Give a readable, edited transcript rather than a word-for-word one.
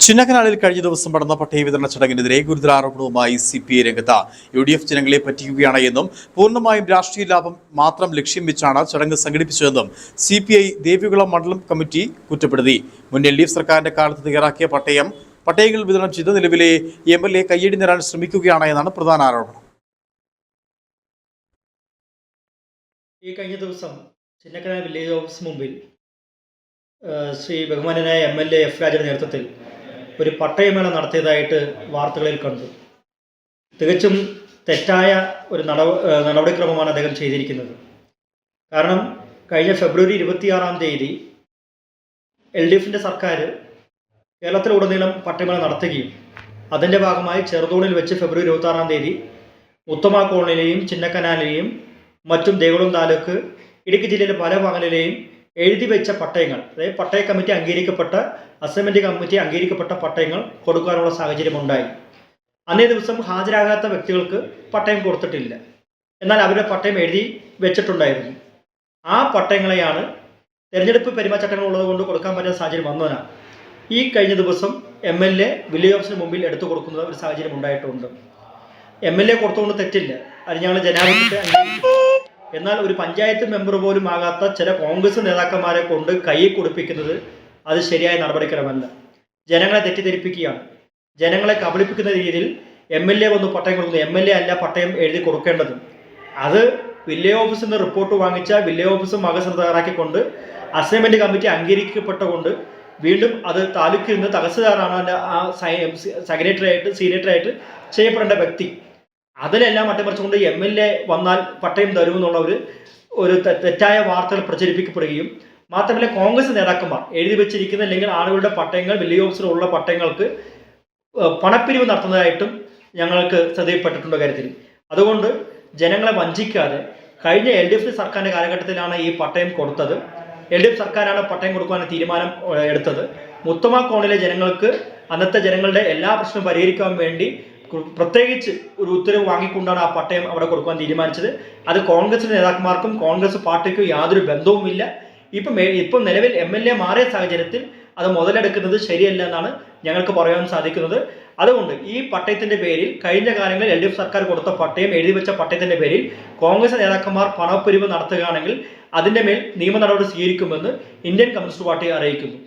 ചിന്നക്കനാലിൽ കഴിഞ്ഞ ദിവസം നടന്ന പട്ടയ വിതരണ ചടങ്ങിനെതിരെ ഗുരുതര ആരോപണവുമായി CPI രംഗത്ത്. UDF ജനങ്ങളെ പറ്റിക്കുകയാണ് എന്നും പൂർണ്ണമായും രാഷ്ട്രീയ ലാഭം മാത്രം ലക്ഷ്യം വെച്ചാണ് ചടങ്ങ് സംഘടിപ്പിച്ചതെന്നും CPI ദേവികുളം മണ്ഡലം കമ്മിറ്റി കുറ്റപ്പെടുത്തി. മുൻ LDF സർക്കാരിന്റെ കാലത്ത് തയ്യാറാക്കിയ പട്ടയങ്ങൾ വിതരണം ചെയ്ത് നിലവിലെ MLA കയ്യടി നേടാൻ ശ്രമിക്കുകയാണ് എന്നാണ് പ്രധാന ആരോപണം. ഈ കഴിഞ്ഞ ദിവസം ചിന്നക്കനാൽ വില്ലേജ് ഓഫീസ് മുമ്പിൽ ശ്രീ ബഹുമാനനായ MLA F. രാജയുടെ നേതൃത്വത്തിൽ ഒരു പട്ടയമേള നടത്തിയതായിട്ട് വാർത്തകളിൽ കണ്ടു. തികച്ചും തെറ്റായ ഒരു നടപടിക്രമമാണ് അദ്ദേഹം ചെയ്തിരിക്കുന്നത്. കാരണം കഴിഞ്ഞ ഫെബ്രുവരി 26-ാം തീയതി LDFിൻ്റെ സർക്കാർ കേരളത്തിലുടനീളം പട്ടയമേള നടത്തുകയും അതിൻ്റെ ഭാഗമായി ചെറുതോണിൽ വെച്ച് ഫെബ്രുവരി 26-ാം തീയതി ഉത്തമ കോളനിയിലെയും ചിന്നക്കനാലിലെയും മറ്റും ദേവികുളം താലൂക്ക് ഇടുക്കി ജില്ലയിലെ പല ഭാഗങ്ങളിലെയും എഴുതി വെച്ച പട്ടയങ്ങൾ, അതായത് പട്ടയ കമ്മിറ്റി അംഗീകരിക്കപ്പെട്ട അസൈൻമെൻറ്റ് കമ്മിറ്റി അംഗീകരിക്കപ്പെട്ട പട്ടയങ്ങൾ കൊടുക്കാനുള്ള സാഹചര്യമുണ്ടായി. അന്നേ ദിവസം ഹാജരാകാത്ത വ്യക്തികൾക്ക് പട്ടയം കൊടുത്തിട്ടില്ല. എന്നാൽ അവരുടെ പട്ടയം എഴുതി വെച്ചിട്ടുണ്ടായിരുന്നു. ആ പട്ടയങ്ങളെയാണ് തിരഞ്ഞെടുപ്പ് പെരുമാറ്റച്ചട്ടങ്ങൾ ഉള്ളത് കൊണ്ട് കൊടുക്കാൻ പറ്റുന്ന സാഹചര്യം വന്നതിനാണ് ഈ കഴിഞ്ഞ ദിവസം MLA വില്ലേജ് ഓഫീസിന് മുമ്പിൽ എടുത്തു കൊടുക്കുന്ന ഒരു സാഹചര്യം ഉണ്ടായിട്ടുണ്ട്. MLA കൊടുത്തുകൊണ്ട് തെറ്റില്ല, അത് ഞങ്ങൾ ജനാധിപത്യത്തെ അംഗീകരിക്കും. എന്നാൽ ഒരു പഞ്ചായത്ത് മെമ്പർ പോലും ആകാത്ത ചില കോൺഗ്രസ് നേതാക്കന്മാരെ കൊണ്ട് കൈ കൊടുപ്പിക്കുന്നത് അത് ശരിയായ നടപടിക്രമല്ല. ജനങ്ങളെ തെറ്റിദ്ധരിപ്പിക്കുകയാണ്. ജനങ്ങളെ കബളിപ്പിക്കുന്ന രീതിയിൽ MLA വന്ന് പട്ടയം കൊടുക്കുന്നു. MLA അല്ല പട്ടയം എഴുതി കൊടുക്കേണ്ടത്. അത് വില്ലേജ് ഓഫീസിൽ നിന്ന് റിപ്പോർട്ട് വാങ്ങിച്ച വില്ലേജ് ഓഫീസും മകസർ തയ്യാറാക്കിക്കൊണ്ട് അസൈൻമെൻറ്റ് കമ്മിറ്റി അംഗീകരിക്കപ്പെട്ടുകൊണ്ട് വീണ്ടും അത് താലൂക്കിൽ നിന്ന് തഹസിൽദാറാണ് അതിൻ്റെ ആ സീനിയറായിട്ട് ചെയ്യപ്പെടേണ്ട വ്യക്തി. അതിലെല്ലാം അട്ടിമറിച്ചുകൊണ്ട് MLA വന്നാൽ പട്ടയം തരുമെന്നുള്ള ഒരു തെറ്റായ വാർത്തകൾ പ്രചരിപ്പിക്കപ്പെടുകയും മാത്രമല്ല കോൺഗ്രസ് നേതാക്കന്മാർ എഴുതി വെച്ചിരിക്കുന്ന അല്ലെങ്കിൽ ആളുകളുടെ പട്ടയങ്ങൾ വില്ലേജ് ഓഫീസിലുള്ള പട്ടയങ്ങൾക്ക് പണപ്പിരിവ് നടത്തുന്നതായിട്ടും ഞങ്ങൾക്ക് ശ്രദ്ധയിൽപ്പെട്ടിട്ടുണ്ട് കാര്യത്തിൽ. അതുകൊണ്ട് ജനങ്ങളെ വഞ്ചിക്കാതെ കഴിഞ്ഞ LDF സർക്കാരിൻ്റെ കാലഘട്ടത്തിലാണ് ഈ പട്ടയം കൊടുത്തത്. LDF സർക്കാരാണ് പട്ടയം കൊടുക്കുവാൻ തീരുമാനം എടുത്തത്. ഉത്തമ കോളനിയിലെ ജനങ്ങൾക്ക് അന്നത്തെ ജനങ്ങളുടെ എല്ലാ പ്രശ്നവും പരിഹരിക്കാൻ വേണ്ടി പ്രത്യേകിച്ച് ഒരു ഉത്തരവ് വാങ്ങിക്കൊണ്ടാണ് ആ പട്ടയം അവിടെ കൊടുക്കാൻ തീരുമാനിച്ചത്. അത് കോൺഗ്രസ് നേതാക്കന്മാർക്കും കോൺഗ്രസ് പാർട്ടിക്കും യാതൊരു ബന്ധവുമില്ല. ഇപ്പം നിലവിൽ MLA മാറിയ സാഹചര്യത്തിൽ അത് മുതലെടുക്കുന്നത് ശരിയല്ല എന്നാണ് ഞങ്ങൾക്ക് പറയാൻ സാധിക്കുന്നത്. അതുകൊണ്ട് ഈ പട്ടയത്തിൻ്റെ പേരിൽ കഴിഞ്ഞ കാലങ്ങളിൽ LDF സർക്കാർ കൊടുത്ത പട്ടയം എഴുതി വെച്ച പട്ടയത്തിൻ്റെ പേരിൽ കോൺഗ്രസ് നേതാക്കന്മാർ പണപ്പിരിവ് നടത്തുകയാണെങ്കിൽ അതിൻ്റെ മേൽ നിയമ നടപടി സ്വീകരിക്കുമെന്ന് ഇന്ത്യൻ കമ്മ്യൂണിസ്റ്റ് പാർട്ടി അറിയിക്കുന്നു.